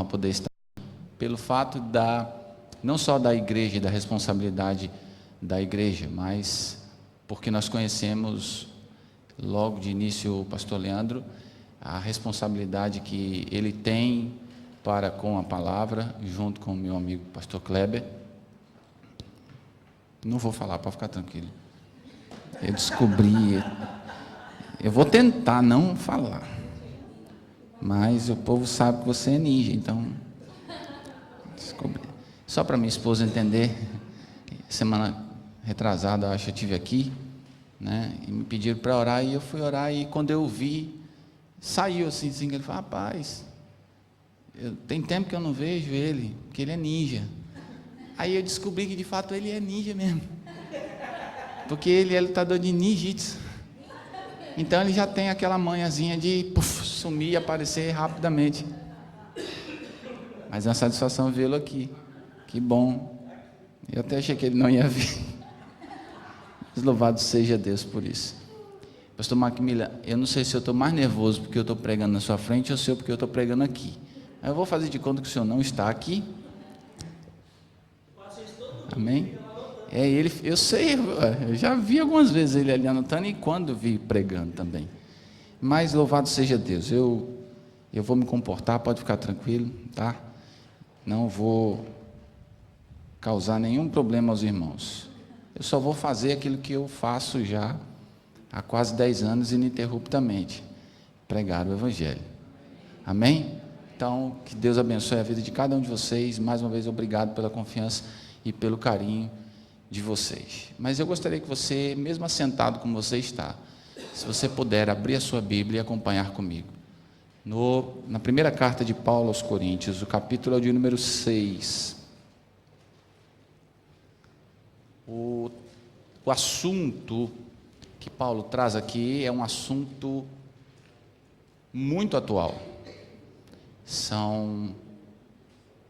honra poder estar pelo fato não só da igreja e da responsabilidade da igreja, mas porque nós conhecemos logo de início o pastor Leandro, a responsabilidade que ele tem para com a palavra, junto com o meu amigo pastor Kleber. Não vou falar, pode ficar tranquilo. Eu descobri, eu vou tentar não falar, mas o povo sabe que você é ninja, então descobri. Só para minha esposa entender, semana retrasada, acho que eu estive aqui, né, e me pediram para orar, e eu fui orar, e quando eu vi, saiu assim, ele falou: rapaz, tem tempo que eu não vejo ele, porque ele é ninja. Aí eu descobri que de fato ele é ninja mesmo, porque ele é lutador de ninjitsu. Então ele já tem aquela manhazinha de sumir e aparecer rapidamente. Mas é uma satisfação vê-lo aqui. Que bom. Eu até achei que ele não ia vir. Mas louvado seja Deus por isso. Pastor Macmillan, eu não sei se eu estou mais nervoso porque eu estou pregando na sua frente ou se eu porque eu estou pregando aqui. Eu vou fazer de conta que o senhor não está aqui. Amém? É ele, eu sei, eu já vi algumas vezes ele ali anotando, e quando vi pregando também. Mas louvado seja Deus. Eu vou me comportar, pode ficar tranquilo, tá? Não vou causar nenhum problema aos irmãos. Eu só vou fazer aquilo que eu faço já há quase 10 anos ininterruptamente: pregar o Evangelho. Amém? Então, que Deus abençoe a vida de cada um de vocês. Mais uma vez, obrigado pela confiança e pelo carinho de vocês. Mas eu gostaria que você, mesmo assentado como você está, se você puder abrir a sua Bíblia e acompanhar comigo. Na primeira carta de Paulo aos Coríntios, o capítulo é de número 6. O assunto que Paulo traz aqui é um assunto muito atual. São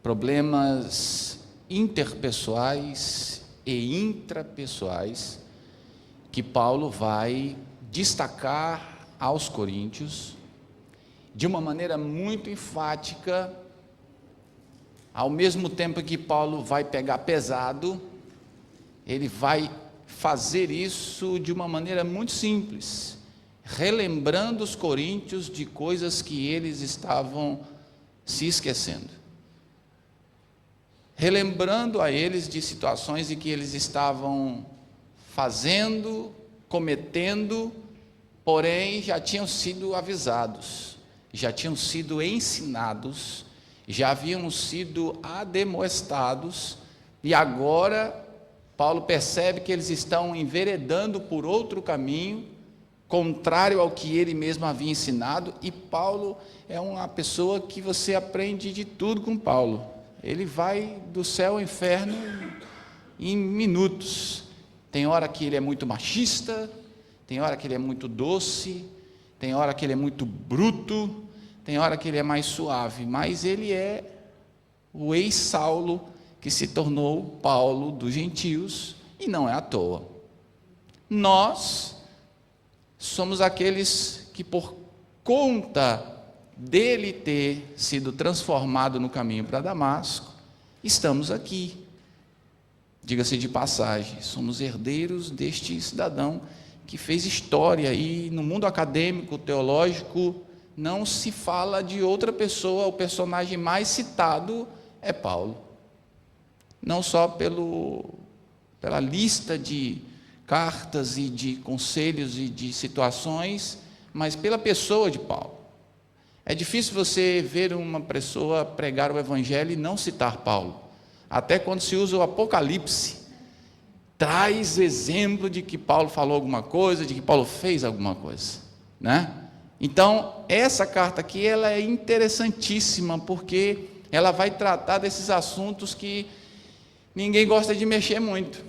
problemas interpessoais e intrapessoais que Paulo vai destacar aos coríntios de uma maneira muito enfática, ao mesmo tempo que Paulo vai pegar pesado, ele vai fazer isso de uma maneira muito simples, relembrando os coríntios de coisas que eles estavam se esquecendo, relembrando a eles de situações em que eles estavam fazendo, cometendo, porém já tinham sido avisados, já tinham sido ensinados, já haviam sido admoestados, e agora Paulo percebe que eles estão enveredando por outro caminho, contrário ao que ele mesmo havia ensinado. E Paulo é uma pessoa que você aprende de tudo com Paulo. Ele vai do céu ao inferno em minutos. Tem hora que ele é muito machista, tem hora que ele é muito doce, tem hora que ele é muito bruto, tem hora que ele é mais suave, mas ele é o ex-Saulo que se tornou Paulo dos gentios, e não é à toa. Nós somos aqueles que, por conta dele ter sido transformado no caminho para Damasco, estamos aqui. Diga-se de passagem, somos herdeiros deste cidadão que fez história, e no mundo acadêmico, teológico, não se fala de outra pessoa. O personagem mais citado é Paulo, não só pela lista de cartas e de conselhos e de situações, mas pela pessoa de Paulo. É difícil você ver uma pessoa pregar o Evangelho e não citar Paulo. Até quando se usa o Apocalipse, traz exemplo de que Paulo falou alguma coisa, de que Paulo fez alguma coisa, né? Então, essa carta aqui, ela é interessantíssima, porque ela vai tratar desses assuntos que ninguém gosta de mexer muito,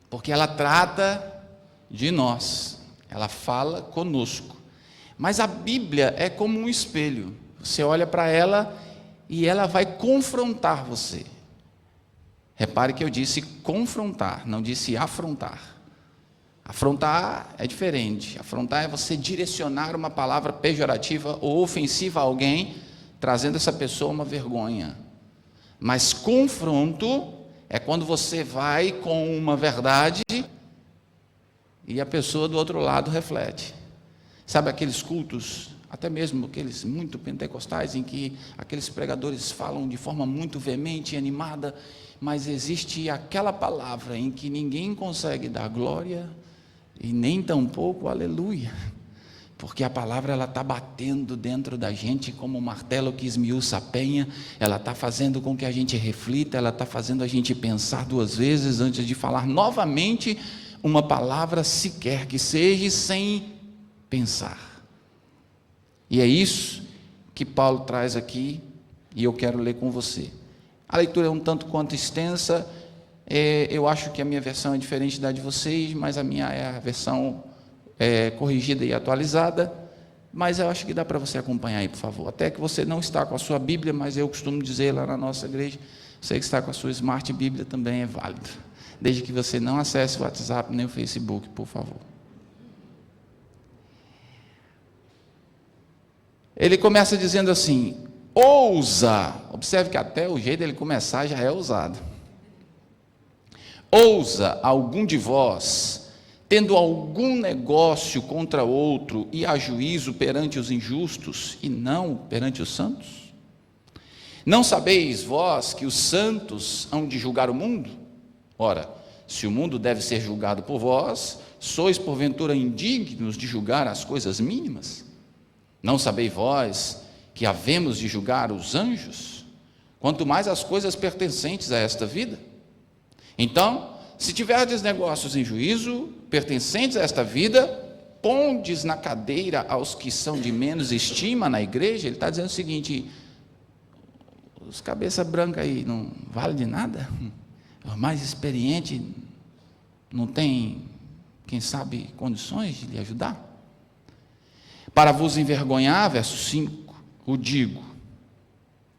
porque ela trata de nós, ela fala conosco. Mas a Bíblia é como um espelho, você olha para ela e ela vai confrontar você. Repare que eu disse confrontar, não disse afrontar. Afrontar é diferente. Afrontar é você direcionar uma palavra pejorativa ou ofensiva a alguém trazendo essa pessoa uma vergonha. Mas confronto é quando você vai com uma verdade e a pessoa do outro lado reflete. Sabe aqueles cultos, até mesmo aqueles muito pentecostais, em que aqueles pregadores falam de forma muito veemente e animada, mas existe aquela palavra em que ninguém consegue dar glória e nem tampouco aleluia, porque a palavra ela está batendo dentro da gente como um martelo que esmiuça a penha, ela está fazendo com que a gente reflita, ela está fazendo a gente pensar duas vezes antes de falar novamente uma palavra sequer que seja, sem pensar. E é isso que Paulo traz aqui, e eu quero ler com você. A leitura é um tanto quanto extensa, eu acho que a minha versão é diferente da de vocês, mas a minha é a versão corrigida e atualizada, mas eu acho que dá para você acompanhar aí, por favor. Até que você não está com a sua Bíblia, mas eu costumo dizer lá na nossa igreja, você que está com a sua Smart Bíblia também é válido, desde que você não acesse o WhatsApp nem o Facebook, por favor. Ele começa dizendo assim: ousa, observe que até o jeito dele começar já é ousado. Ousa algum de vós, tendo algum negócio contra outro, e a juízo perante os injustos, e não perante os santos? Não sabeis vós que os santos hão de julgar o mundo? Ora, se o mundo deve ser julgado por vós, sois porventura indignos de julgar as coisas mínimas? Não sabeis vós que havemos de julgar os anjos, quanto mais as coisas pertencentes a esta vida? Então, se tiverdes negócios em juízo, pertencentes a esta vida, pondes na cadeira aos que são de menos estima na igreja. Ele está dizendo o seguinte: os cabeça branca aí não vale de nada? O mais experiente não tem, quem sabe, condições de lhe ajudar? Para vos envergonhar, verso 5, o digo: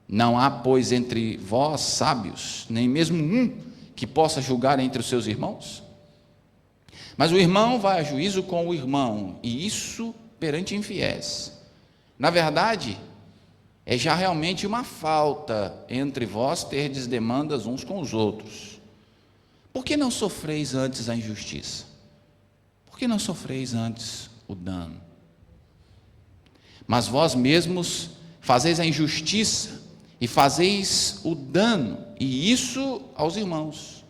não há, pois, entre vós sábios, nem mesmo um que possa julgar entre os seus irmãos? Mas o irmão vai a juízo com o irmão, e isso perante infiéis. Na verdade, é já realmente uma falta entre vós terdes demandas uns com os outros. Por que não sofreis antes a injustiça? Por que não sofreis antes o dano? Mas vós mesmos fazeis a injustiça e fazeis o dano, e isso aos irmãos.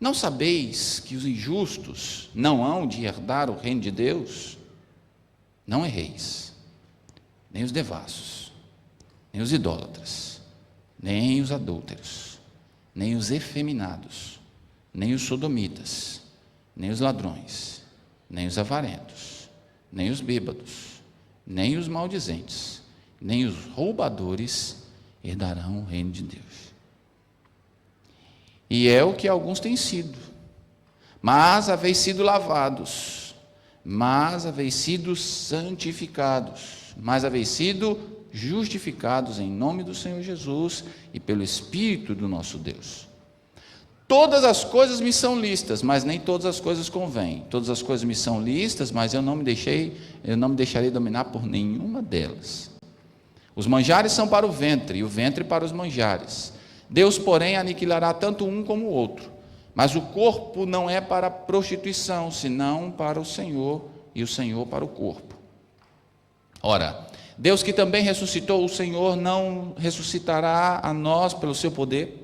Não sabeis que os injustos não hão de herdar o reino de Deus? Não erreis, nem os devassos, nem os idólatras, nem os adúlteros, nem os efeminados, nem os sodomitas, nem os ladrões, nem os avarentos, nem os bêbados, nem os maldizentes, nem os roubadores herdarão o reino de Deus. E é o que alguns têm sido. Mas haveis sido lavados, mas haveis sido santificados, mas haveis sido justificados em nome do Senhor Jesus e pelo Espírito do nosso Deus. Todas as coisas me são lícitas, mas nem todas as coisas convêm. Todas as coisas me são lícitas, mas eu não me deixarei dominar por nenhuma delas. Os manjares são para o ventre, e o ventre para os manjares. Deus, porém, aniquilará tanto um como o outro. Mas o corpo não é para a prostituição, senão para o Senhor, e o Senhor para o corpo. Ora, Deus que também ressuscitou o Senhor, não ressuscitará a nós pelo seu poder?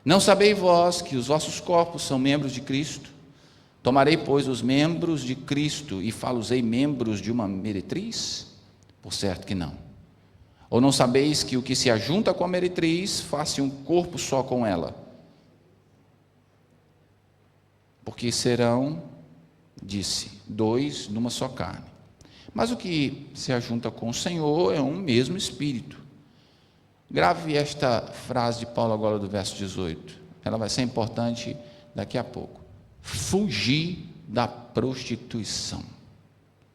Não sabeis vós que os vossos corpos são membros de Cristo? Tomarei, pois, os membros de Cristo e fá-los-ei membros de uma meretriz? Por certo que não. Ou não sabeis que o que se ajunta com a meretriz, faz-se um corpo só com ela? Porque serão, disse, dois numa só carne. Mas o que se ajunta com o Senhor é um mesmo Espírito. Grave esta frase de Paulo agora do verso 18. Ela vai ser importante daqui a pouco. Fugir da prostituição.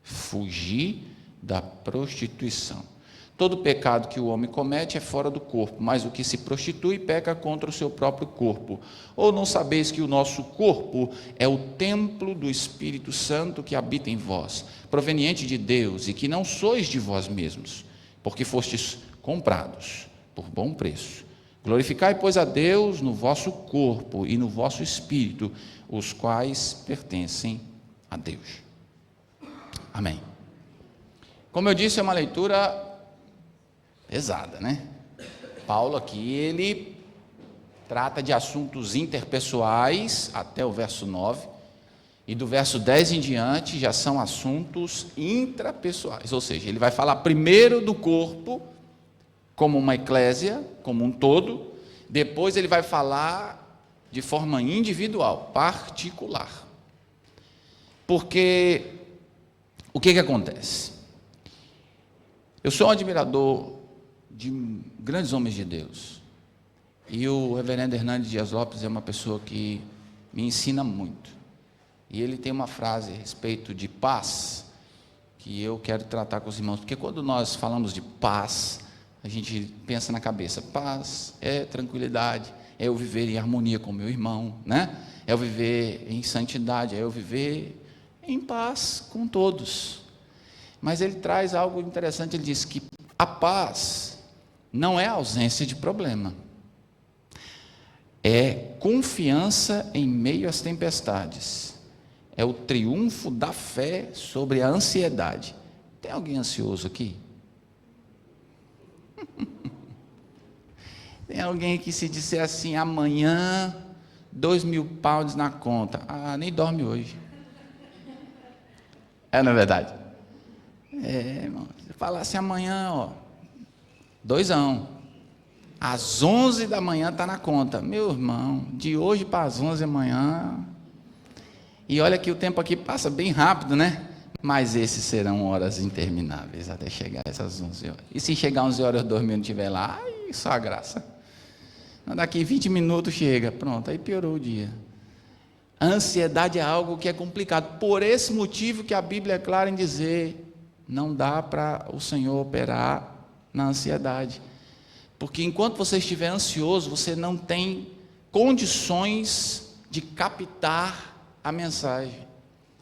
Fugir da prostituição. Todo pecado que o homem comete é fora do corpo, mas o que se prostitui peca contra o seu próprio corpo. Ou não sabeis que o nosso corpo é o templo do Espírito Santo que habita em vós, proveniente de Deus, e que não sois de vós mesmos, porque fostes comprados por bom preço. Glorificai, pois, a Deus no vosso corpo e no vosso espírito, os quais pertencem a Deus. Amém. Como eu disse, é uma leitura pesada, né? Paulo aqui, ele trata de assuntos interpessoais até o verso 9, e do verso 10 em diante já são assuntos intrapessoais, ou seja, ele vai falar primeiro do corpo, como uma eclésia, como um todo, depois ele vai falar de forma individual, particular. Porque, o que acontece? Eu sou um admirador de grandes homens de Deus, e o reverendo Hernandes Dias Lopes é uma pessoa que me ensina muito, e ele tem uma frase a respeito de paz, que eu quero tratar com os irmãos, porque quando nós falamos de paz, a gente pensa na cabeça, paz é tranquilidade, é eu viver em harmonia com meu irmão, né? É eu viver em santidade, é eu viver em paz com todos. Mas ele traz algo interessante, ele diz que a paz não é a ausência de problema, é confiança em meio às tempestades, é o triunfo da fé sobre a ansiedade. Tem alguém ansioso aqui? Tem alguém que, se disser assim, amanhã 2.000 pounds na conta, nem dorme hoje. Não é verdade? Irmão, se falar assim amanhã, 2, às 11 da manhã está na conta. Meu irmão, de hoje para as 11 da manhã, e olha que o tempo aqui passa bem rápido, né? Mas esses serão horas intermináveis até chegar essas 11 horas. E se chegar 11 horas eu dormir e não estiver lá, só a graça. Daqui 20 minutos chega, pronto, aí piorou o dia. A ansiedade é algo que é complicado, por esse motivo que a Bíblia é clara em dizer, não dá para o Senhor operar na ansiedade, porque enquanto você estiver ansioso, você não tem condições de captar a mensagem,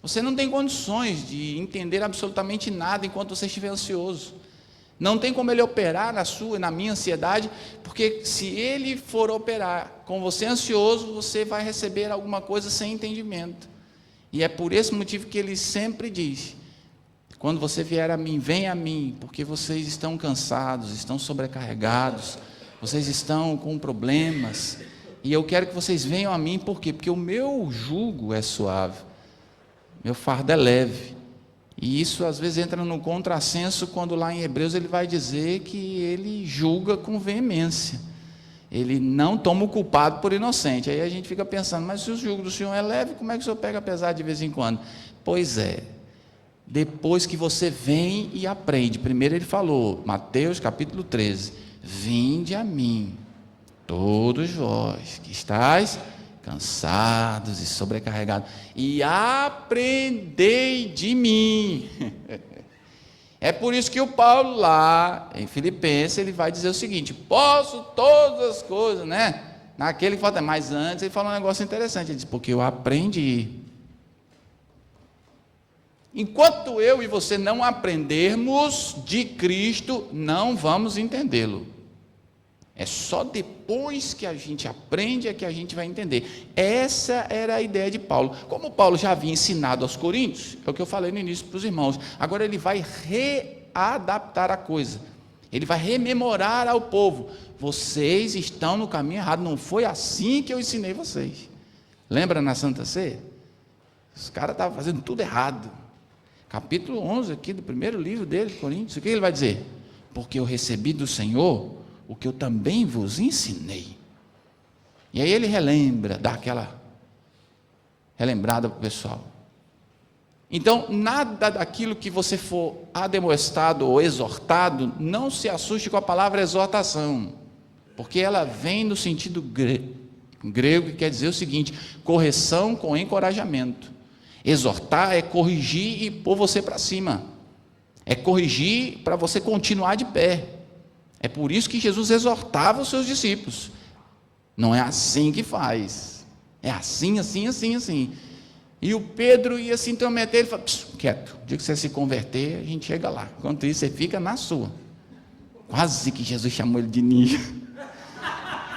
você não tem condições de entender absolutamente nada enquanto você estiver ansioso. Não tem como ele operar na sua e na minha ansiedade, porque se ele for operar com você ansioso, você vai receber alguma coisa sem entendimento. E é por esse motivo que ele sempre diz, quando você vier a mim, venha a mim, porque vocês estão cansados, estão sobrecarregados, vocês estão com problemas, e eu quero que vocês venham a mim, por quê? Porque o meu jugo é suave, meu fardo é leve. E isso às vezes entra no contrassenso, quando lá em Hebreus ele vai dizer que ele julga com veemência, ele não toma o culpado por inocente. Aí a gente fica pensando, mas se o jugo do Senhor é leve, como é que o Senhor pega pesado de vez em quando? Pois é, depois que você vem e aprende. Primeiro ele falou, Mateus capítulo 13, vinde a mim, todos vós que estáis cansados e sobrecarregados, e aprendei de mim. É por isso que o Paulo lá em Filipenses, ele vai dizer o seguinte, posso todas as coisas, né? Naquele que falta, mas antes ele fala um negócio interessante, ele diz, porque eu aprendi. Enquanto eu e você não aprendermos de Cristo, não vamos entendê-lo. É só depois que a gente aprende é que a gente vai entender. Essa era a ideia de Paulo. Como Paulo já havia ensinado aos coríntios, é o que eu falei no início para os irmãos, agora ele vai readaptar a coisa. Ele vai rememorar ao povo. Vocês estão no caminho errado, não foi assim que eu ensinei vocês. Lembra na Santa Ceia? Os caras estavam fazendo tudo errado. Capítulo 11 aqui do primeiro livro dele, Coríntios, o que ele vai dizer? Porque eu recebi do Senhor o que eu também vos ensinei. E aí ele relembra, dá aquela relembrada para o pessoal. Então, nada daquilo que você for ademoestado ou exortado, não se assuste com a palavra exortação, porque ela vem no sentido grego, que quer dizer o seguinte, correção com encorajamento. Exortar é corrigir e pôr você para cima, é corrigir para você continuar de pé. É por isso que Jesus exortava os seus discípulos, não é assim que faz, é assim, assim, assim, assim. E o Pedro ia se intrometer, ele falou, quieto, o dia que você se converter, a gente chega lá, enquanto isso você fica na sua. Quase que Jesus chamou ele de ninja.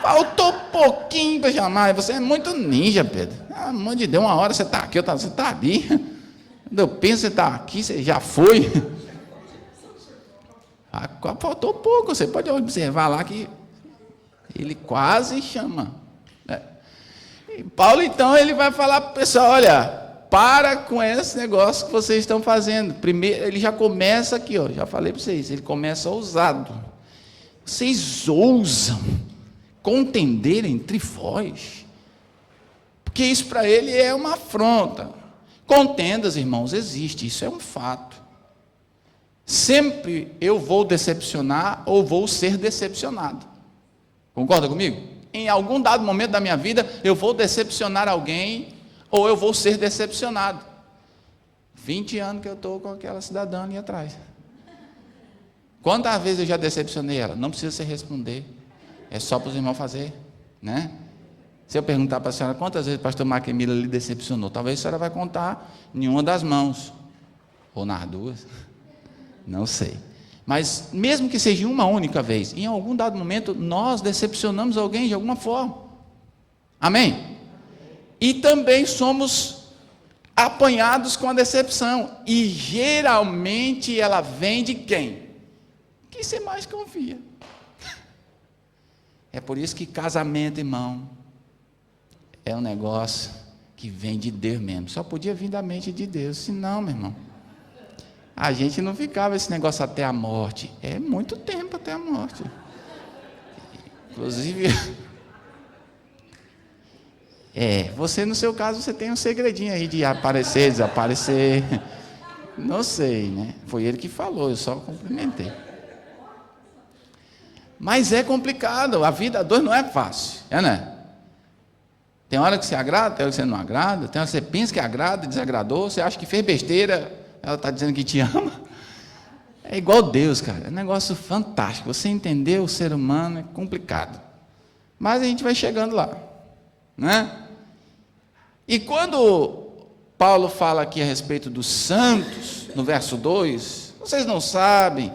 Faltou pouquinho para chamar. Você é muito ninja, Pedro. Pelo amor de Deus, uma hora você está aqui, outra você está ali. Quando eu penso, você está aqui, você já foi. Faltou pouco, você pode observar lá que ele quase chama. E Paulo, então, ele vai falar para o pessoal, olha, para com esse negócio que vocês estão fazendo. Primeiro, ele já começa aqui, ó, já falei para vocês, ele começa ousado. Vocês ousam contender entre vós, porque isso para ele é uma afronta. Contendas, irmãos, existe, isso é um fato. Sempre eu vou decepcionar ou vou ser decepcionado. Concorda comigo? Em algum dado momento da minha vida, eu vou decepcionar alguém ou eu vou ser decepcionado. 20 anos que eu estou com aquela cidadã ali atrás. Quantas vezes eu já decepcionei ela? Não precisa você responder. É só para os irmãos fazer, né? Se eu perguntar para a senhora quantas vezes o pastor Marquemila lhe decepcionou, talvez a senhora vai contar em uma das mãos. Ou nas duas. Não sei. Mas mesmo que seja uma única vez, em algum dado momento, nós decepcionamos alguém de alguma forma. Amém? E também somos apanhados com a decepção. E geralmente ela vem de quem? Quem você mais confia. É por isso que casamento, irmão, é um negócio que vem de Deus mesmo. Só podia vir da mente de Deus. Senão, meu irmão, a gente não ficava esse negócio até a morte. É muito tempo até a morte. Inclusive, você no seu caso, você tem um segredinho aí de aparecer, desaparecer. Não sei, né? Foi ele que falou, eu só cumprimentei. Mas é complicado, a vida a dois não é fácil, né? Tem hora que você agrada, tem hora que você não agrada, tem hora que você pensa que agrada, desagradou, você acha que fez besteira, ela está dizendo que te ama. É igual Deus, cara, é um negócio fantástico. Você entender o ser humano é complicado, mas a gente vai chegando lá, né? E quando Paulo fala aqui a respeito dos santos, no verso 2, vocês não sabem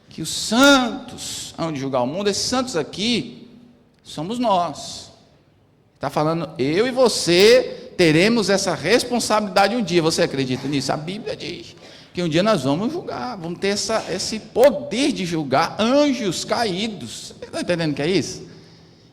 que os santos hão de julgar o mundo? Esses santos aqui somos nós. Está falando, eu e você teremos essa responsabilidade um dia. Você acredita nisso? A Bíblia diz que um dia nós vamos julgar, vamos ter esse poder de julgar anjos caídos. Você está entendendo o que é isso?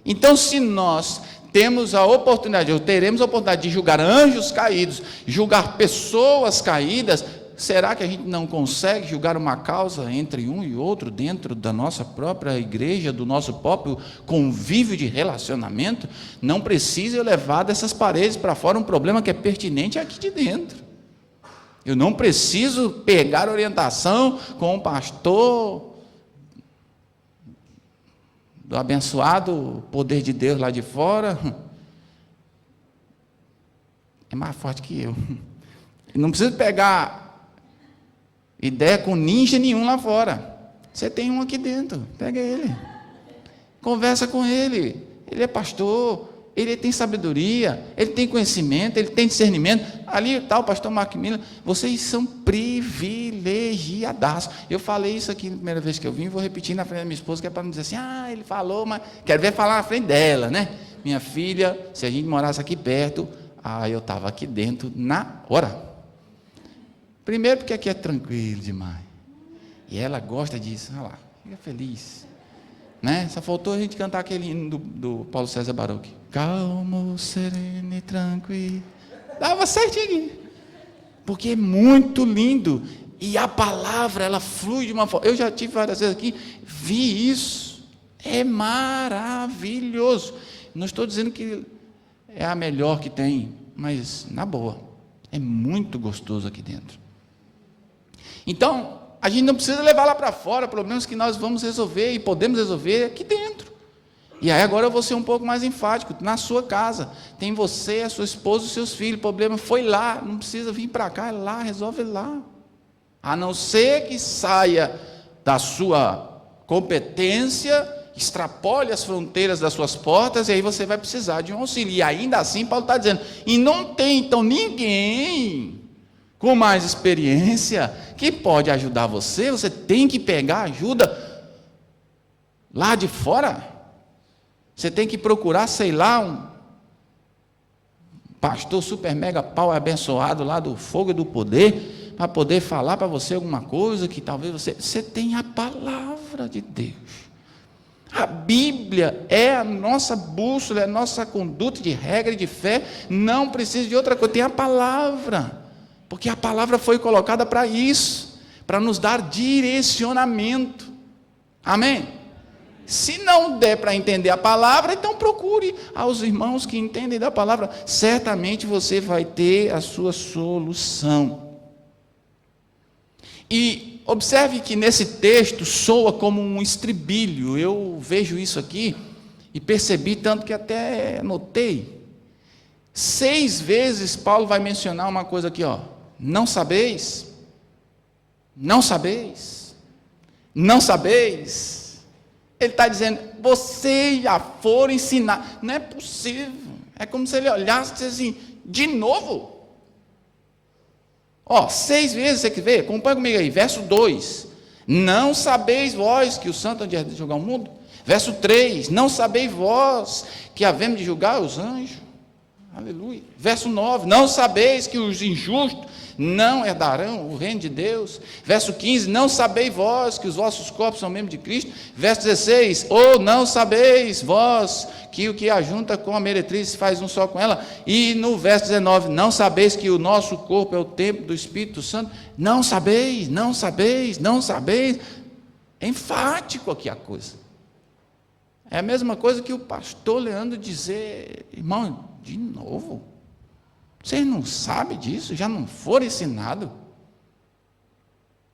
Então, se nós temos a oportunidade, ou teremos a oportunidade de julgar anjos caídos, julgar pessoas caídas, será que a gente não consegue julgar uma causa entre um e outro dentro da nossa própria igreja, do nosso próprio convívio de relacionamento? Não precisa eu levar dessas paredes para fora um problema que é pertinente aqui de dentro. Eu não preciso pegar orientação com o pastor do abençoado poder de Deus lá de fora. É mais forte que eu. Não precisa pegar ideia com ninja nenhum lá fora. Você tem um aqui dentro, pega ele, conversa com ele. Ele é pastor, ele tem sabedoria, ele tem conhecimento, ele tem discernimento. Ali está o pastor Marquemila. Vocês são privilegiados. Eu falei isso aqui na primeira vez que eu vim, vou repetir na frente da minha esposa, que é para não dizer assim, ele falou, mas quero ver falar na frente dela, né? Minha filha, se a gente morasse aqui perto, eu estava aqui dentro na hora. Primeiro porque aqui é tranquilo demais. E ela gosta disso. Olha lá, fica feliz. Né? Só faltou a gente cantar aquele hino do Paulo César Baruch. Calmo, sereno e tranquilo. Dava certinho. Porque é muito lindo. E a palavra, ela flui de uma forma. Eu já tive várias vezes aqui, vi isso. É maravilhoso. Não estou dizendo que é a melhor que tem, mas na boa. É muito gostoso aqui dentro. Então, a gente não precisa levar lá para fora problemas que nós vamos resolver e podemos resolver aqui dentro. E aí agora eu vou ser um pouco mais enfático. Na sua casa, tem você, a sua esposa, os seus filhos. O problema foi lá, não precisa vir para cá, é lá, resolve lá. A não ser que saia da sua competência, extrapole as fronteiras das suas portas, e aí você vai precisar de um auxílio. E ainda assim, Paulo está dizendo, e não tem então ninguém com mais experiência que pode ajudar você. Você tem que pegar ajuda lá de fora. Você tem que procurar, sei lá, um pastor super mega pau abençoado lá do fogo e do poder, para poder falar para você alguma coisa que talvez você tenha a palavra de Deus. A Bíblia é a nossa bússola, é a nossa conduta de regra e de fé, não precisa de outra coisa, tem a palavra, porque a palavra foi colocada para isso, para nos dar direcionamento, amém? Se não der para entender a palavra, então procure aos irmãos que entendem da palavra, certamente você vai ter a sua solução. E observe que nesse texto soa como um estribilho. Eu vejo isso aqui e percebi, tanto que até anotei. 6 vezes Paulo vai mencionar uma coisa aqui, ó. Não sabeis, não sabeis, não sabeis. Ele está dizendo, vocês já foram ensinar. Não é possível. É como se ele olhasse e dissesse assim, de novo? 6 vezes você quer ver? Acompanha comigo aí, verso 2. Não sabeis vós que o santo há de julgar o mundo? Verso 3. Não sabeis vós que havemos de julgar os anjos? Aleluia. Verso 9. Não sabeis que os injustos não herdarão o reino de Deus? Verso 15. Não sabeis vós que os vossos corpos são membros de Cristo? Verso 16. Ou não sabeis vós que o que ajunta com a meretriz faz um só com ela? E no verso 19, não sabeis que o nosso corpo é o templo do Espírito Santo? Não sabeis, não sabeis, não sabeis. É enfático aqui a coisa. É a mesma coisa que o pastor Leandro dizer, irmão, de novo? Vocês não sabem disso? Já não foram ensinados?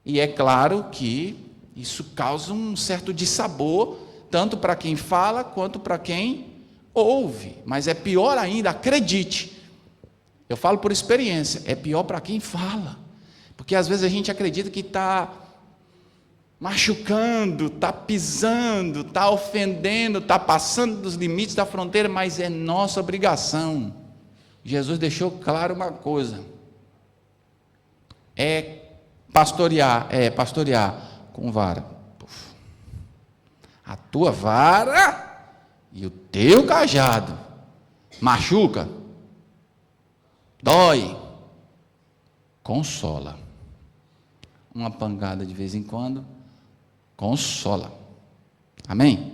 E é claro que isso causa um certo dissabor, tanto para quem fala, quanto para quem ouve, mas é pior ainda, acredite, eu falo por experiência, é pior para quem fala, porque às vezes a gente acredita que está machucando, está pisando, está ofendendo, está passando dos limites da fronteira, mas é nossa obrigação. Jesus deixou claro uma coisa, pastorear com vara, a tua vara e o teu cajado machuca, dói, consola. Uma pancada de vez em quando consola. Amém?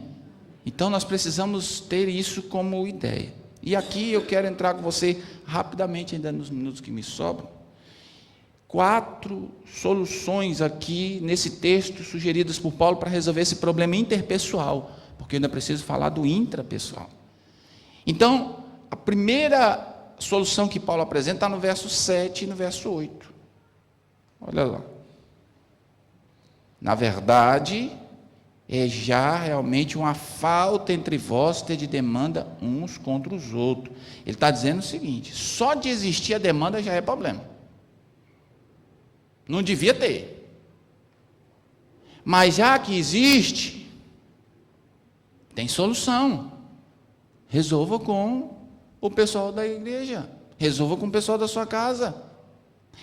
Então nós precisamos ter isso como ideia. E aqui eu quero entrar com você rapidamente, ainda nos minutos que me sobram. 4 soluções aqui nesse texto sugeridas por Paulo para resolver esse problema interpessoal, porque eu ainda preciso falar do intrapessoal. Então, a primeira solução que Paulo apresenta está no verso 7 e no verso 8. Olha lá. Na verdade, é já realmente uma falta entre vós ter de demanda uns contra os outros. Ele está dizendo o seguinte, só de existir a demanda já é problema. Não devia ter. Mas já que existe, tem solução. Resolva com o pessoal da igreja. Resolva com o pessoal da sua casa.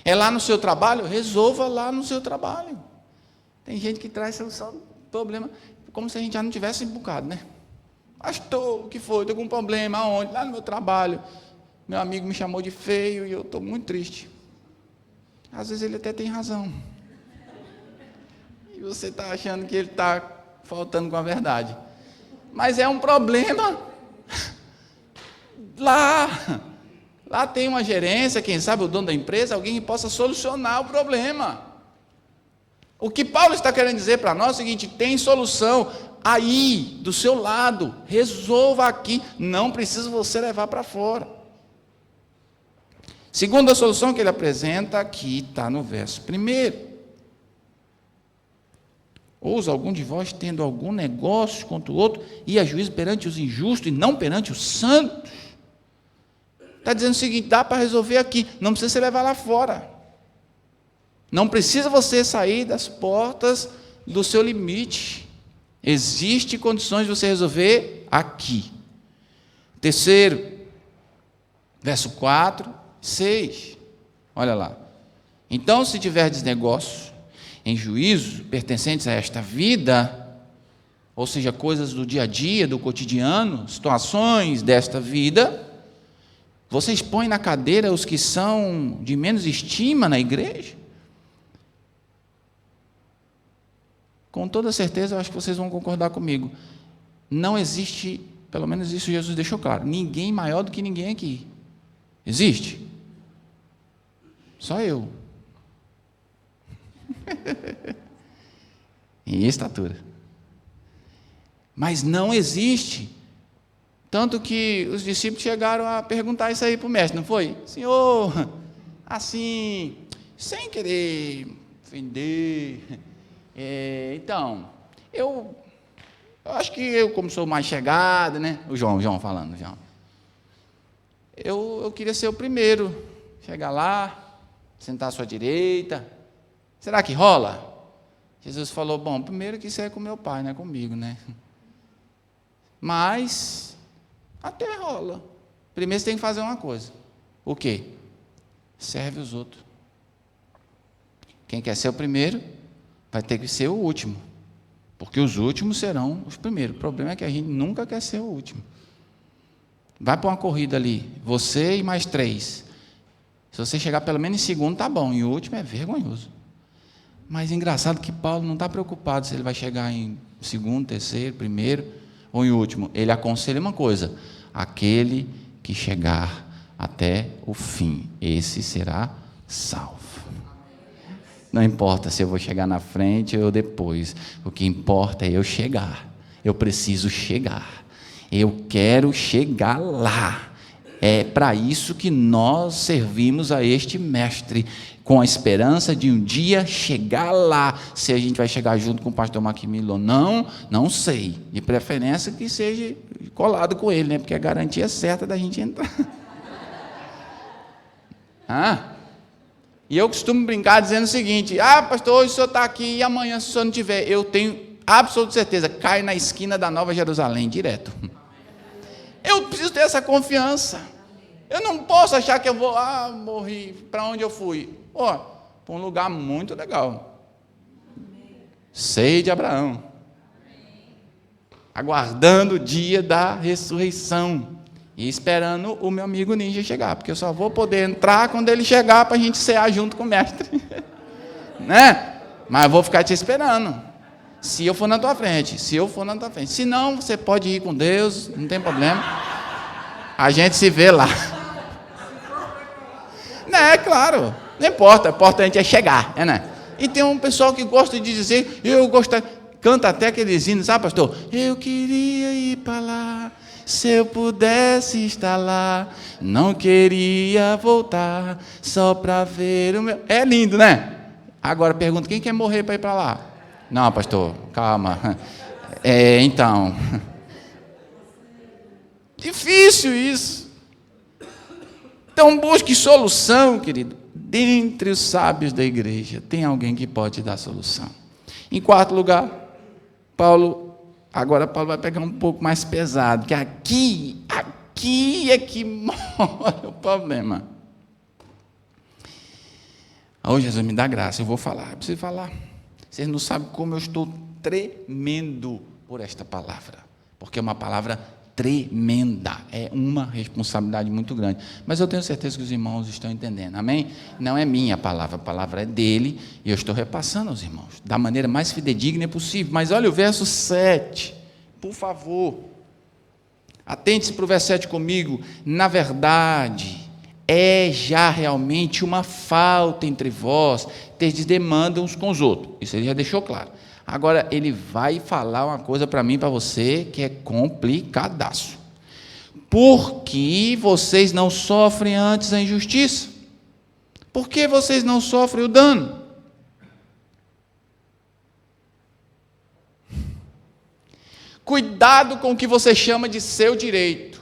É lá no seu trabalho? Resolva lá no seu trabalho. Tem gente que traz solução do problema, como se a gente já não tivesse bocado, né? Pastor, o que foi? Estou com um problema. Aonde? Lá no meu trabalho. Meu amigo me chamou de feio e eu estou muito triste. Às vezes ele até tem razão. E você está achando que ele está faltando com a verdade. Mas é um problema. Lá tem uma gerência, quem sabe o dono da empresa, alguém que possa solucionar o problema. O que Paulo está querendo dizer para nós é o seguinte, tem solução aí, do seu lado, resolva aqui, não precisa você levar para fora. Segunda solução que ele apresenta aqui, está no verso 1. Ousa algum de vós tendo algum negócio contra o outro, e a juízo perante os injustos e não perante os santos? Está dizendo o seguinte, dá para resolver aqui, não precisa você levar lá fora. Não precisa você sair das portas do seu limite. Existem condições de você resolver aqui. Terceiro, verso 4, 6. Olha lá. Então, se tiverdes negócio em juízo pertencentes a esta vida, ou seja, coisas do dia a dia, do cotidiano, situações desta vida, vocês põem na cadeira os que são de menos estima na igreja? Com toda certeza, eu acho que vocês vão concordar comigo. Não existe, pelo menos isso Jesus deixou claro, ninguém maior do que ninguém aqui. Existe? Só eu. Em estatura. Mas não existe. Tanto que os discípulos chegaram a perguntar isso aí para o mestre, não foi? Senhor, assim, sem querer ofender, então, eu acho que eu, como sou mais chegado, né? O João falando, eu queria ser o primeiro, chegar lá, sentar à sua direita. Será que rola? Jesus falou, bom, primeiro que isso é com meu pai, não é comigo, né? Mas até rola. Primeiro você tem que fazer uma coisa. O quê? Serve os outros. Quem quer ser o primeiro, vai ter que ser o último. Porque os últimos serão os primeiros. O problema é que a gente nunca quer ser o último. Vai para uma corrida ali, você e mais 3. Se você chegar pelo menos em segundo, tá bom. E o último é vergonhoso. Mas engraçado que Paulo não está preocupado se ele vai chegar em segundo, terceiro, primeiro ou em último. Ele aconselha uma coisa: aquele que chegar até o fim, esse será salvo. Não importa se eu vou chegar na frente ou depois, o que importa é eu chegar. Eu preciso chegar. Eu quero chegar lá. É para isso que nós servimos a este mestre, com a esperança de um dia chegar lá. Se a gente vai chegar junto com o pastor Maquimilo ou não, não sei. De preferência que seja colado com ele, né? Porque é a garantia certa da gente entrar. E eu costumo brincar dizendo o seguinte: pastor, hoje o senhor está aqui e amanhã, se o senhor não tiver, eu tenho absoluta certeza, cai na esquina da Nova Jerusalém, direto. Eu preciso ter essa confiança. Eu não posso achar que eu vou, morri, para onde eu fui? Para um lugar muito legal. Sei de Abraão. Aguardando o dia da ressurreição. E esperando o meu amigo ninja chegar, porque eu só vou poder entrar quando ele chegar para a gente cear junto com o mestre. Né? Mas eu vou ficar te esperando. Se eu for na tua frente, Se não, você pode ir com Deus, não tem problema. A gente se vê lá. É claro, não importa, o importante é chegar, né? E tem um pessoal que gosta de dizer, canta até aqueles hinos, sabe, pastor? Eu queria ir para lá, se eu pudesse estar lá, não queria voltar, só para ver o meu... É lindo, né? Agora pergunta, quem quer morrer para ir para lá? Não, pastor, calma. Então... Difícil isso. Então busque solução, querido. Dentre os sábios da igreja, tem alguém que pode dar solução. Em quarto lugar, Paulo vai pegar um pouco mais pesado, que aqui é que mora o problema. Jesus, me dá graça, eu vou falar, eu preciso falar. Vocês não sabem como eu estou tremendo por esta palavra, porque é uma palavra tremenda, é uma responsabilidade muito grande, mas eu tenho certeza que os irmãos estão entendendo, amém? Não é minha palavra, a palavra é dele, e eu estou repassando aos irmãos, da maneira mais fidedigna possível. Mas olha o verso 7, por favor, atente-se para o verso 7 comigo. Na verdade, é já realmente uma falta entre vós, terdes demanda uns com os outros, isso ele já deixou claro. Agora, ele vai falar uma coisa para mim e para você que é complicadaço. Por que vocês não sofrem antes a injustiça? Por que vocês não sofrem o dano? Cuidado com o que você chama de seu direito.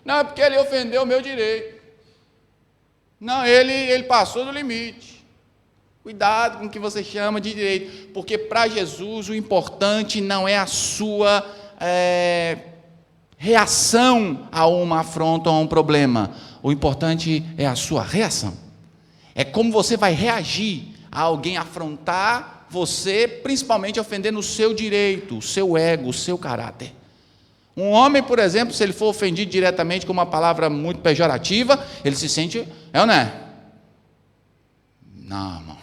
Não, é porque ele ofendeu o meu direito. Não, ele passou do limite. Cuidado com o que você chama de direito, porque para Jesus o importante não é a sua reação a uma afronta ou a um problema. O importante é a sua reação. É como você vai reagir a alguém afrontar você principalmente ofendendo o seu direito, o seu ego, o seu caráter. Um homem, por exemplo, se ele for ofendido diretamente com uma palavra muito pejorativa, ele se sente, é ou não é? Não, irmão.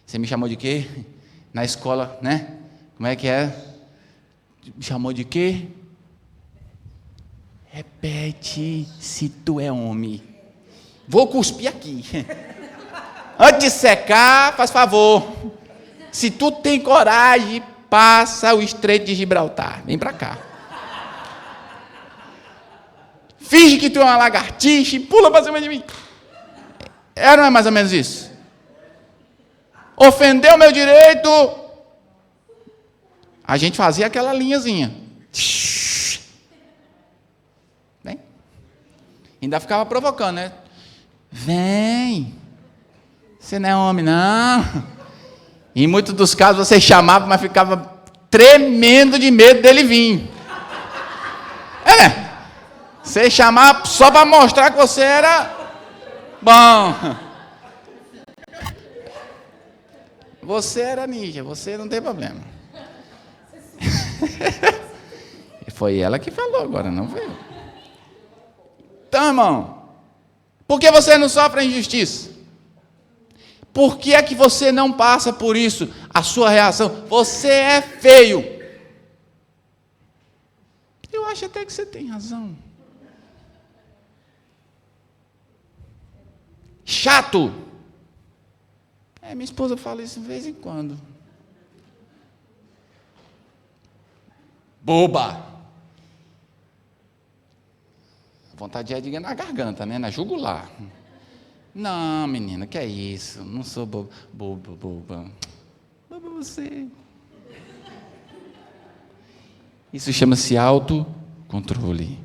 Você me chamou de quê? Na escola, né? Como é que é? Me chamou de quê? Repete, se tu é homem. Vou cuspir aqui. Antes de secar, faz favor. Se tu tem coragem, passa o Estreito de Gibraltar. Vem para cá. Finge que tu é uma lagartixa e pula para cima de mim. É, não é mais ou menos isso? Ofendeu meu direito. A gente fazia aquela linhazinha. Vem. Ainda ficava provocando, né? Vem. Você não é homem, não. Em muitos dos casos você chamava, mas ficava tremendo de medo dele vir. É, né? Você chamava só para mostrar que você era bom. Você era ninja, você não tem problema. Foi ela que falou agora, não foi eu. Então, irmão, por que você não sofre a injustiça? Por que é que você não passa por isso? A sua reação, você é feio. Eu acho até que você tem razão. Chato. Minha esposa fala isso de vez em quando. Boba. A vontade é de ir na garganta, né? Na jugular. Não, menina, que é isso? Não sou boba. Boba. Boba você. Isso chama-se autocontrole.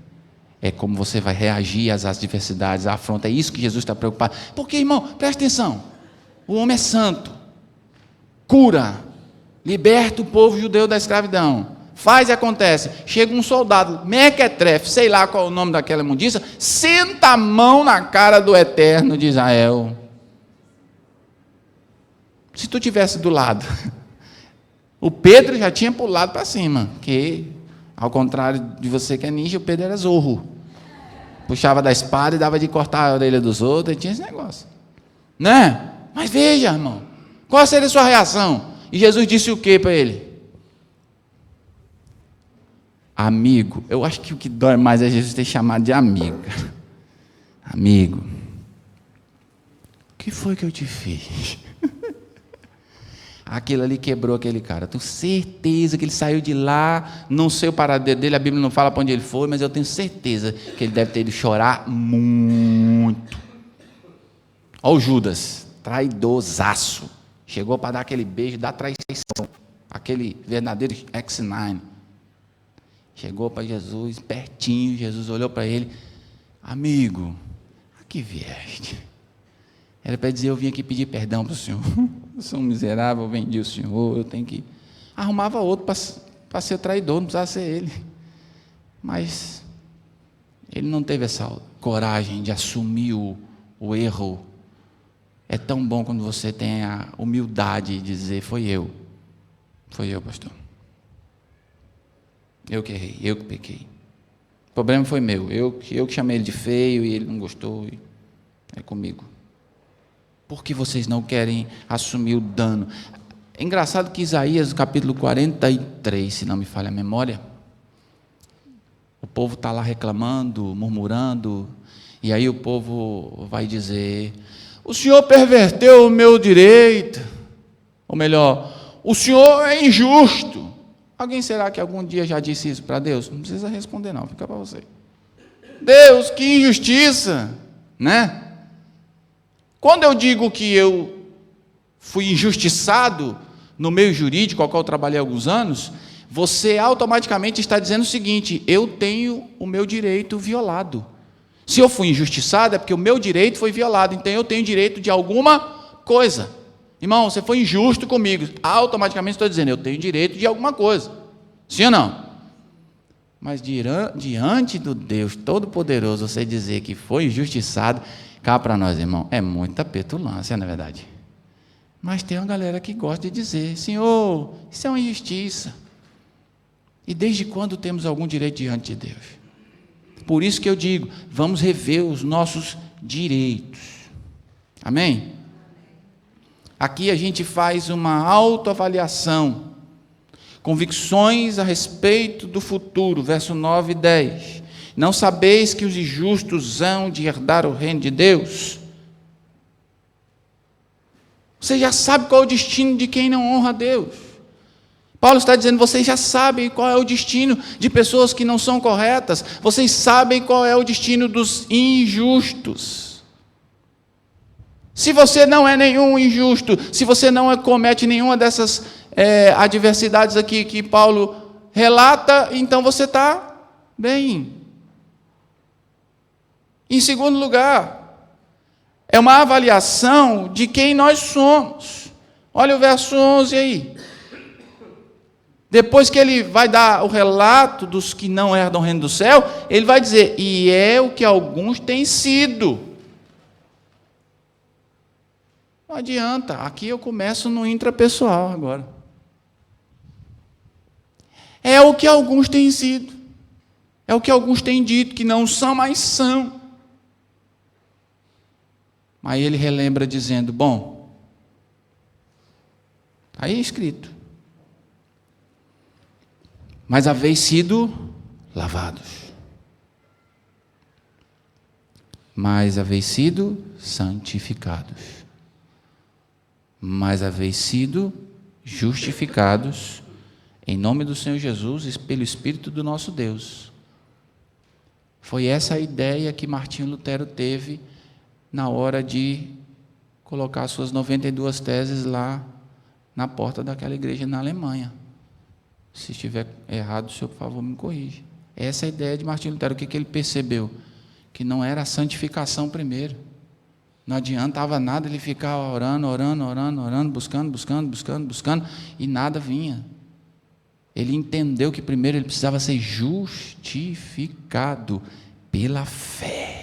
É como você vai reagir às adversidades, à afronta. É isso que Jesus está preocupado. Porque, irmão, presta atenção. O homem é santo. Cura. Liberta o povo judeu da escravidão. Faz e acontece. Chega um soldado, mequetrefe, sei lá qual é o nome daquela imundiça, senta a mão na cara do Eterno de Israel. Se tu tivesse do lado, o Pedro já tinha pulado para cima, que, ao contrário de você que é ninja, o Pedro era zorro. Puxava da espada e dava de cortar a orelha dos outros, e tinha esse negócio. Né? Mas veja, irmão, qual seria a sua reação? E Jesus disse o que para ele? Amigo, eu acho que o que dói mais é Jesus ter chamado de amigo. Amigo, o que foi que eu te fiz? Aquilo ali quebrou aquele cara. Eu tenho certeza que ele saiu de lá, não sei o paradeiro dele, a Bíblia não fala para onde ele foi, mas eu tenho certeza que ele deve ter ido chorar muito. Olha o Judas, traidorzaço. Chegou para dar aquele beijo da traição, aquele verdadeiro X9. Chegou para Jesus, pertinho, Jesus olhou para ele, amigo, aqui vieste. Era para dizer, eu vim aqui pedir perdão para o Senhor. Eu sou um miserável, eu vendi o Senhor, eu tenho que... Arrumava outro para ser traidor, não precisava ser ele. Mas ele não teve essa coragem de assumir o erro. É tão bom quando você tem a humildade de dizer, foi eu, pastor. Eu que errei, eu que pequei. O problema foi meu, eu que chamei ele de feio e ele não gostou, e é comigo. Por que vocês não querem assumir o dano? É engraçado que Isaías, capítulo 43, se não me falha a memória, o povo está lá reclamando, murmurando, e aí o povo vai dizer, o Senhor perverteu o meu direito, ou melhor, o Senhor é injusto. Alguém será que algum dia já disse isso para Deus? Não precisa responder não, fica para você. Deus, que injustiça, né? Quando eu digo que eu fui injustiçado no meio jurídico, ao qual eu trabalhei há alguns anos, você automaticamente está dizendo o seguinte, eu tenho o meu direito violado. Se eu fui injustiçado é porque o meu direito foi violado, então eu tenho direito de alguma coisa. Irmão, você foi injusto comigo, automaticamente estou dizendo, eu tenho direito de alguma coisa. Sim ou não? Mas diante do Deus Todo-Poderoso, você dizer que foi injustiçado, cá para nós, irmão, é muita petulância, não é verdade? Mas tem uma galera que gosta de dizer: Senhor, isso é uma injustiça. E desde quando temos algum direito diante de Deus? Por isso que eu digo, vamos rever os nossos direitos. Amém? Aqui a gente faz uma autoavaliação, convicções a respeito do futuro, verso 9 e 10. Não sabeis que os injustos hão de herdar o reino de Deus? Você já sabe qual é o destino de quem não honra a Deus. Paulo está dizendo, vocês já sabem qual é o destino de pessoas que não são corretas, vocês sabem qual é o destino dos injustos. Se você não é nenhum injusto, se você não comete nenhuma dessas adversidades aqui que Paulo relata, então você está bem. Em segundo lugar, é uma avaliação de quem nós somos. Olha o verso 11 aí. Depois que ele vai dar o relato dos que não herdam o reino do céu, ele vai dizer, e é o que alguns têm sido. Não adianta, aqui eu começo no intrapessoal agora. É o que alguns têm sido. É o que alguns têm dito, que não são, mas são. Aí ele relembra dizendo, bom, aí é escrito, mas haveis sido lavados, mas haveis sido santificados, mas haveis sido justificados em nome do Senhor Jesus e pelo Espírito do nosso Deus. Foi essa a ideia que Martinho Lutero teve na hora de colocar suas 92 teses lá na porta daquela igreja na Alemanha. Se estiver errado, o senhor, por favor, me corrija. Essa é a ideia de Martinho Lutero. O que ele percebeu? Que não era a santificação primeiro. Não adiantava nada ele ficar orando, buscando, e nada vinha. Ele entendeu que primeiro ele precisava ser justificado pela fé.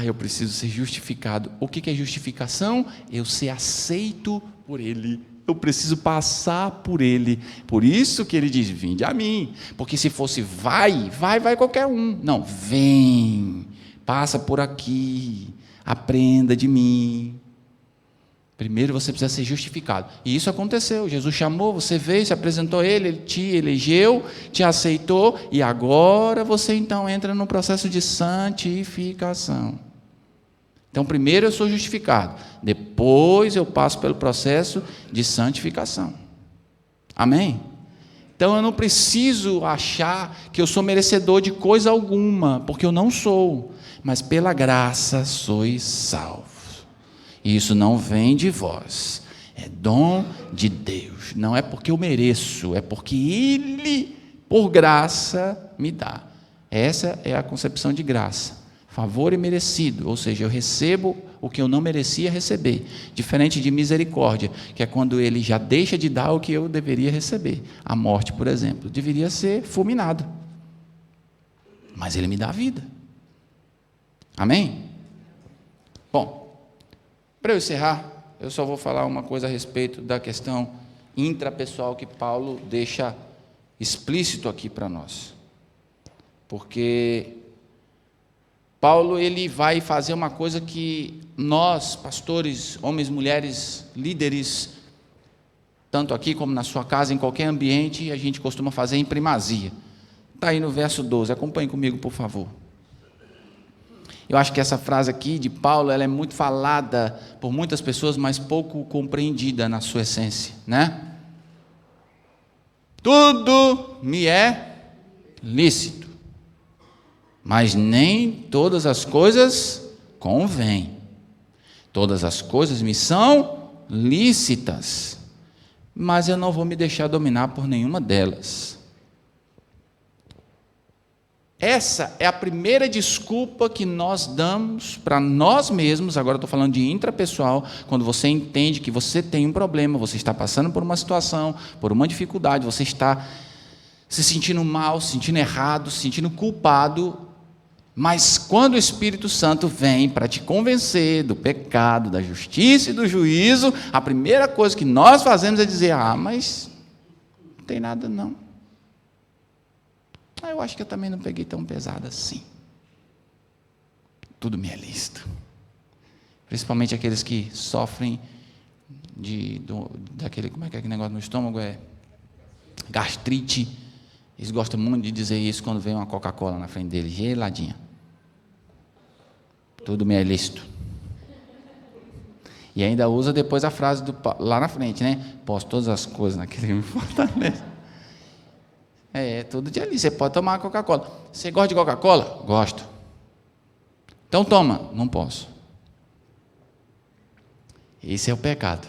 Eu preciso ser justificado. O que é justificação? Eu ser aceito por Ele. Eu preciso passar por Ele. Por isso que Ele diz, vinde a mim. Porque se fosse vai qualquer um. Não, vem, passa por aqui, aprenda de mim. Primeiro você precisa ser justificado. E isso aconteceu. Jesus chamou, você veio, se apresentou a Ele, Ele te elegeu, te aceitou, e agora você então entra no processo de santificação. Então primeiro eu sou justificado, depois eu passo pelo processo de santificação. Amém? Então eu não preciso achar que eu sou merecedor de coisa alguma, porque eu não sou, mas pela graça sois salvos. E isso não vem de vós, é dom de Deus. Não é porque eu mereço, é porque Ele, por graça, me dá. Essa é a concepção de graça. Favor imerecido, ou seja, eu recebo o que eu não merecia receber. Diferente de misericórdia, que é quando Ele já deixa de dar o que eu deveria receber. A morte, por exemplo, deveria ser fulminado. Mas Ele me dá a vida. Amém? Bom, para eu encerrar, eu só vou falar uma coisa a respeito da questão intrapessoal que Paulo deixa explícito aqui para nós. Porque Paulo ele vai fazer uma coisa que nós, pastores, homens, mulheres, líderes, tanto aqui como na sua casa, em qualquer ambiente, a gente costuma fazer em primazia. Está aí no verso 12, acompanhe comigo, por favor. Eu acho que essa frase aqui de Paulo, ela é muito falada por muitas pessoas, mas pouco compreendida na sua essência, né? Tudo me é lícito, mas nem todas as coisas convêm. Todas as coisas me são lícitas, mas eu não vou me deixar dominar por nenhuma delas. Essa é a primeira desculpa que nós damos para nós mesmos, agora estou falando de intrapessoal, quando você entende que você tem um problema, você está passando por uma situação, por uma dificuldade, você está se sentindo mal, se sentindo errado, se sentindo culpado, Mas quando o Espírito Santo vem para te convencer do pecado, da justiça e do juízo, a primeira coisa que nós fazemos é dizer: mas não tem nada não. Eu acho que eu também não peguei tão pesado assim. Tudo me é lícito. Principalmente aqueles que sofrem daquele, como é que é aquele negócio no estômago? Gastrite. Eles gostam muito de dizer isso quando vem uma Coca-Cola na frente deles, geladinha. Tudo me é lícito. E ainda usa depois a frase lá na frente, né? Posso todas as coisas naquele que me fortalece. Tudo dia ali. Você pode tomar Coca-Cola. Você gosta de Coca-Cola? Gosto. Então toma. Não posso. Esse é o pecado.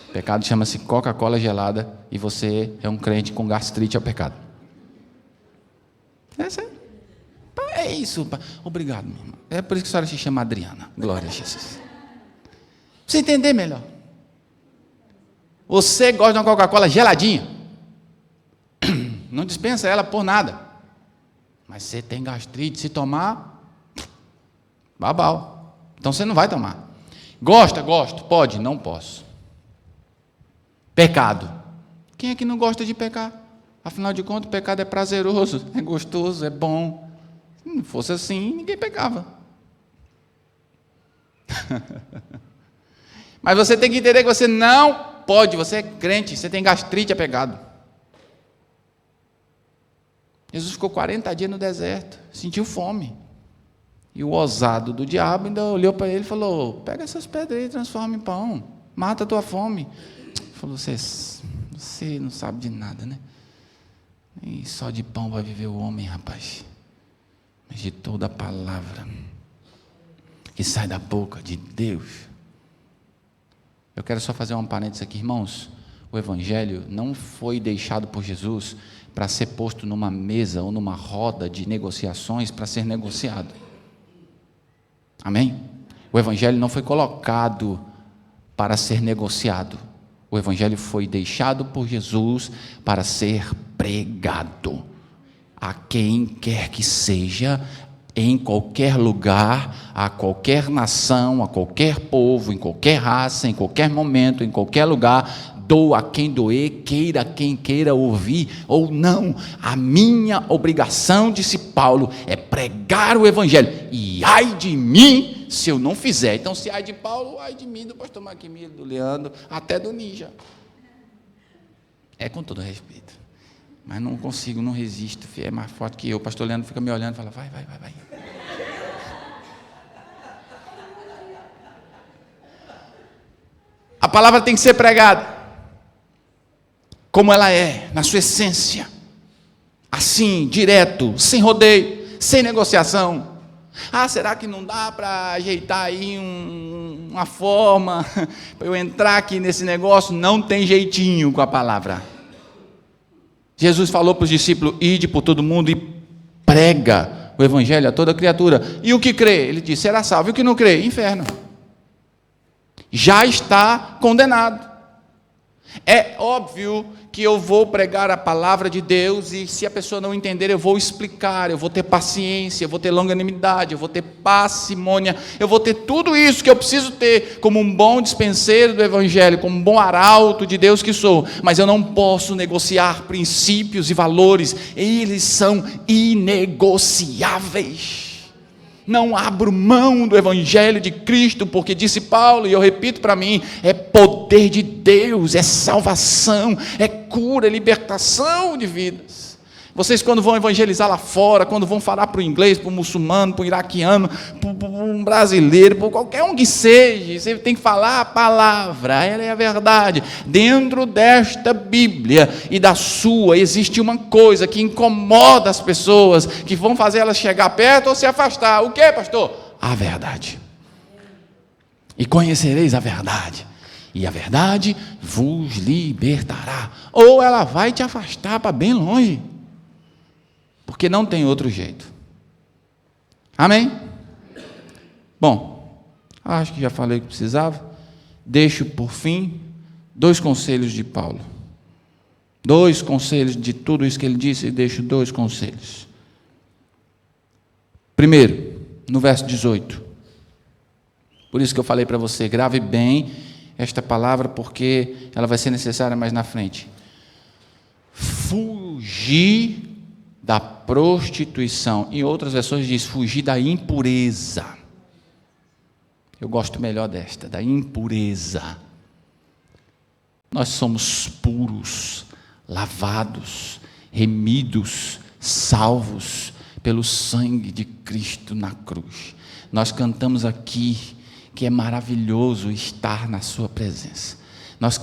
O pecado chama-se Coca-Cola gelada e você é um crente com gastrite, é o pecado. É isso. Obrigado, minha irmã. É por isso que a senhora se chama Adriana. Glória a Jesus. Você entender melhor. Você gosta de uma Coca-Cola geladinha. Não dispensa ela por nada. Mas você tem gastrite, se tomar, babau. Então você não vai tomar. Gosto. Pode, não posso. Pecado. Quem é que não gosta de pecar? Afinal de contas, o pecado é prazeroso, é gostoso, é bom. Se não fosse assim, ninguém pecava. Mas você tem que entender que você não pode, você é crente, você tem gastrite, é pecado. Jesus ficou 40 dias no deserto, sentiu fome. E o ousado do diabo ainda olhou para ele e falou: pega essas pedras aí e transforma em pão, mata a tua fome. Ele falou: você não sabe de nada, né? E só de pão vai viver o homem, rapaz. Mas de toda a palavra que sai da boca de Deus. Eu quero só fazer um parênteses aqui, irmãos. O Evangelho não foi deixado por Jesus para ser posto numa mesa ou numa roda de negociações para ser negociado. Amém? O Evangelho não foi colocado para ser negociado. O Evangelho foi deixado por Jesus para ser pregado a quem quer que seja, em qualquer lugar, a qualquer nação, a qualquer povo, em qualquer raça, em qualquer momento, em qualquer lugar. Doa quem doer, queira quem queira ouvir ou não. A minha obrigação, disse Paulo, é pregar o Evangelho. E ai de mim se eu não fizer. Então, se ai de Paulo, ai de mim, do pastor Maquimilho, do Leandro, até do Ninja. É com todo respeito. Mas não consigo, não resisto. É mais forte que eu. O pastor Leandro fica me olhando e fala: vai. A palavra tem que ser pregada como ela é, na sua essência, assim, direto, sem rodeio, sem negociação. Será que não dá para ajeitar aí uma forma para eu entrar aqui nesse negócio? Não tem jeitinho com a palavra. Jesus falou para os discípulos: ide por todo mundo e prega o Evangelho a toda criatura. E o que crê? Ele disse: será salvo. E o que não crê? Inferno. Já está condenado. É óbvio que eu vou pregar a palavra de Deus e se a pessoa não entender, eu vou explicar, eu vou ter paciência, eu vou ter longanimidade, eu vou ter parcimônia, eu vou ter tudo isso que eu preciso ter como um bom dispenseiro do Evangelho, como um bom arauto de Deus que sou, mas eu não posso negociar princípios e valores, eles são inegociáveis. Não abro mão do Evangelho de Cristo, porque disse Paulo, e eu repito para mim, é poder de Deus, é salvação, é cura, é libertação de vidas. Vocês quando vão evangelizar lá fora, quando vão falar para o inglês, para o muçulmano, para o iraquiano, para um brasileiro, para qualquer um que seja, você tem que falar a palavra, ela é a verdade. Dentro desta Bíblia e da sua, existe uma coisa que incomoda as pessoas, que vão fazer elas chegar perto ou se afastar. O que, pastor? A verdade. E conhecereis a verdade, e a verdade vos libertará. Ou ela vai te afastar para bem longe, porque não tem outro jeito. Amém? Bom, acho que já falei o que precisava. Deixo por fim 2 conselhos de Paulo. 2 conselhos de tudo isso que ele disse, e deixo 2 conselhos. Primeiro, no verso 18. Por isso que eu falei para você, grave bem esta palavra, porque ela vai ser necessária mais na frente. Fugir da prostituição. Em outras versões diz fugir da impureza. Eu gosto melhor desta, da impureza. Nós somos puros, lavados, remidos, salvos pelo sangue de Cristo na cruz. Nós cantamos aqui que é maravilhoso estar na sua presença. Nós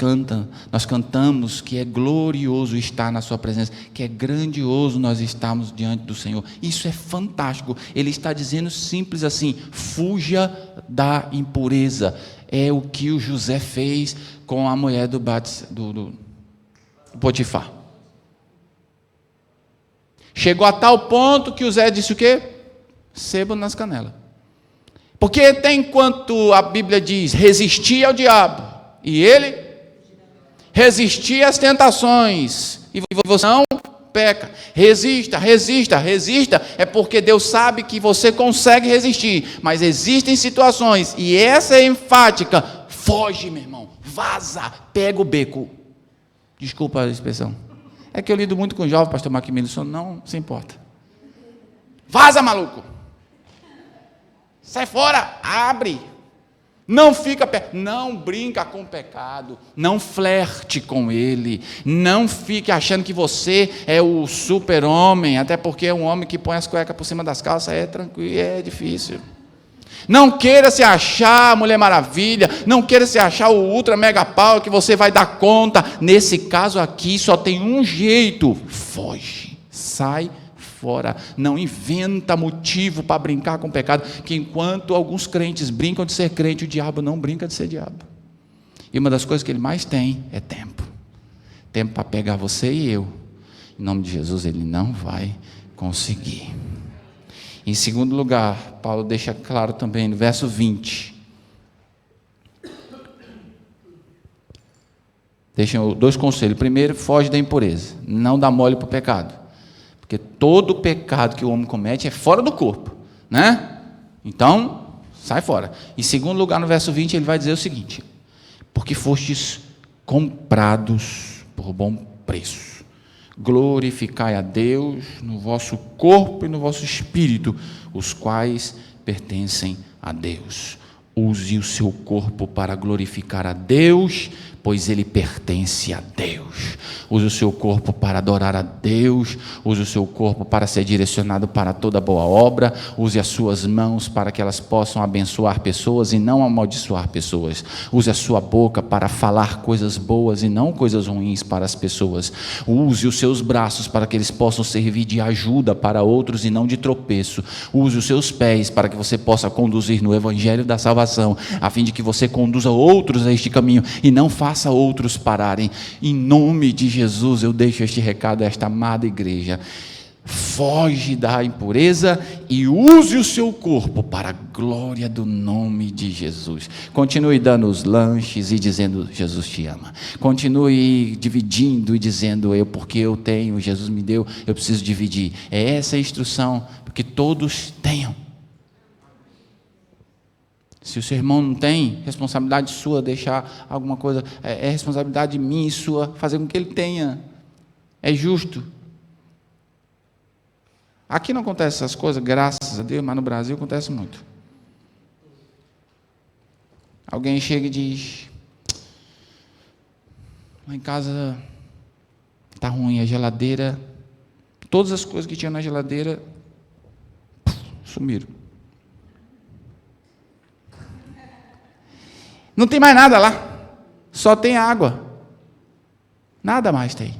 cantamos que é glorioso estar na sua presença, que é grandioso nós estarmos diante do Senhor. Isso é fantástico. Ele está dizendo simples assim: fuja da impureza. É o que o José fez com a mulher do Potifar. Chegou a tal ponto que o Zé disse o quê? Sebo nas canelas. Porque até enquanto a Bíblia diz resistir ao diabo, e ele resistir às tentações, e você não peca. Resista, é porque Deus sabe que você consegue resistir, mas existem situações, e essa é enfática: foge, meu irmão, vaza, pega o beco. Desculpa a expressão, é que eu lido muito com o jovem, pastor Macmillan, não se importa. Vaza, maluco, sai fora, abre. Não fica perto, não brinca com o pecado, não flerte com ele, não fique achando que você é o super-homem, até porque é um homem que põe as cuecas por cima das calças, é tranquilo, é difícil. Não queira se achar a Mulher Maravilha, não queira se achar o ultra mega power que você vai dar conta. Nesse caso aqui só tem um jeito: foge, sai fora, não inventa motivo para brincar com o pecado, que enquanto alguns crentes brincam de ser crente, o diabo não brinca de ser diabo. E uma das coisas que ele mais tem é tempo para pegar você e eu. Em nome de Jesus, ele não vai conseguir. Em segundo lugar, Paulo deixa claro também no verso 20, deixa dois conselhos. Primeiro, foge da impureza, não dá mole para o pecado. Porque todo pecado que o homem comete é fora do corpo, né? Então, sai fora. Em segundo lugar, no verso 20, ele vai dizer o seguinte: porque fostes comprados por bom preço, glorificai a Deus no vosso corpo e no vosso espírito, os quais pertencem a Deus. Use o seu corpo para glorificar a Deus, pois ele pertence a Deus. Use o seu corpo para adorar a Deus, use o seu corpo para ser direcionado para toda boa obra, use as suas mãos para que elas possam abençoar pessoas e não amaldiçoar pessoas. Use a sua boca para falar coisas boas e não coisas ruins para as pessoas. Use os seus braços para que eles possam servir de ajuda para outros e não de tropeço. Use os seus pés para que você possa conduzir no evangelho da salvação, a fim de que você conduza outros a este caminho e não faça outros pararem. Em nome de Jesus, eu deixo este recado a esta amada igreja: foge da impureza e use o seu corpo para a glória do nome de Jesus. Continue dando os lanches e dizendo: Jesus te ama. Continue dividindo e dizendo: porque eu tenho, Jesus me deu, eu preciso dividir. É essa a instrução, porque todos tenham. Se o seu irmão não tem, responsabilidade sua deixar alguma coisa, é responsabilidade minha e sua fazer com que ele tenha. É justo. Aqui não acontece essas coisas, graças a Deus, mas no Brasil acontece muito. Alguém chega e diz: lá em casa está ruim a geladeira, todas as coisas que tinha na geladeira sumiram. Não tem mais nada lá, só tem água, nada mais tem.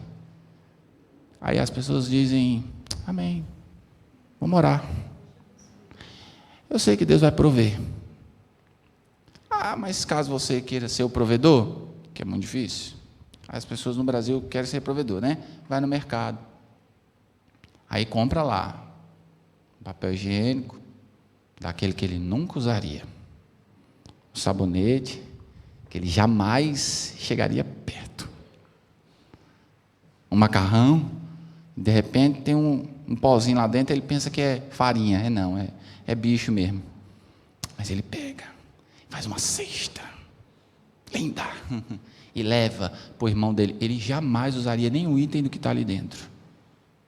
Aí as pessoas dizem: amém, vamos orar. Eu sei que Deus vai prover. Mas caso você queira ser o provedor, que é muito difícil, as pessoas no Brasil querem ser provedor, né? Vai no mercado, aí compra lá papel higiênico, daquele que ele nunca usaria, o sabonete, que ele jamais chegaria perto, um macarrão, de repente tem um pozinho lá dentro, ele pensa que é farinha. Não, é bicho mesmo. Mas ele pega, faz uma cesta, linda, e leva para o irmão dele. Ele jamais usaria nenhum item do que está ali dentro.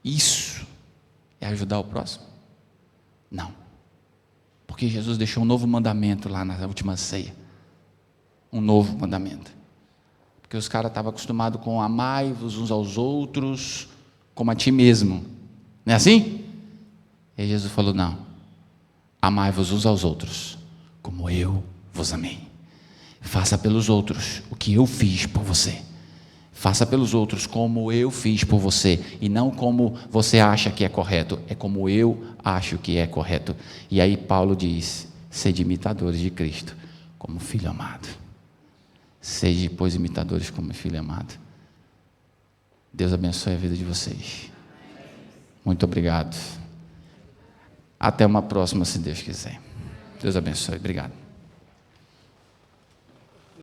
Isso é ajudar o próximo? Não. Porque Jesus deixou um novo mandamento lá na última ceia. Um novo mandamento. Porque os caras estavam acostumados com amai-vos uns aos outros como a ti mesmo. Não é assim? E Jesus falou, não. Amai-vos uns aos outros como eu vos amei. Faça pelos outros o que eu fiz por você. Faça pelos outros como eu fiz por você. E não como você acha que é correto. É como eu acho que é correto. E aí Paulo diz, sede imitadores de Cristo como filho amado. Sede, pois, imitadores como filho amado. Deus abençoe a vida de vocês. Muito obrigado. Até uma próxima, se Deus quiser. Deus abençoe. Obrigado.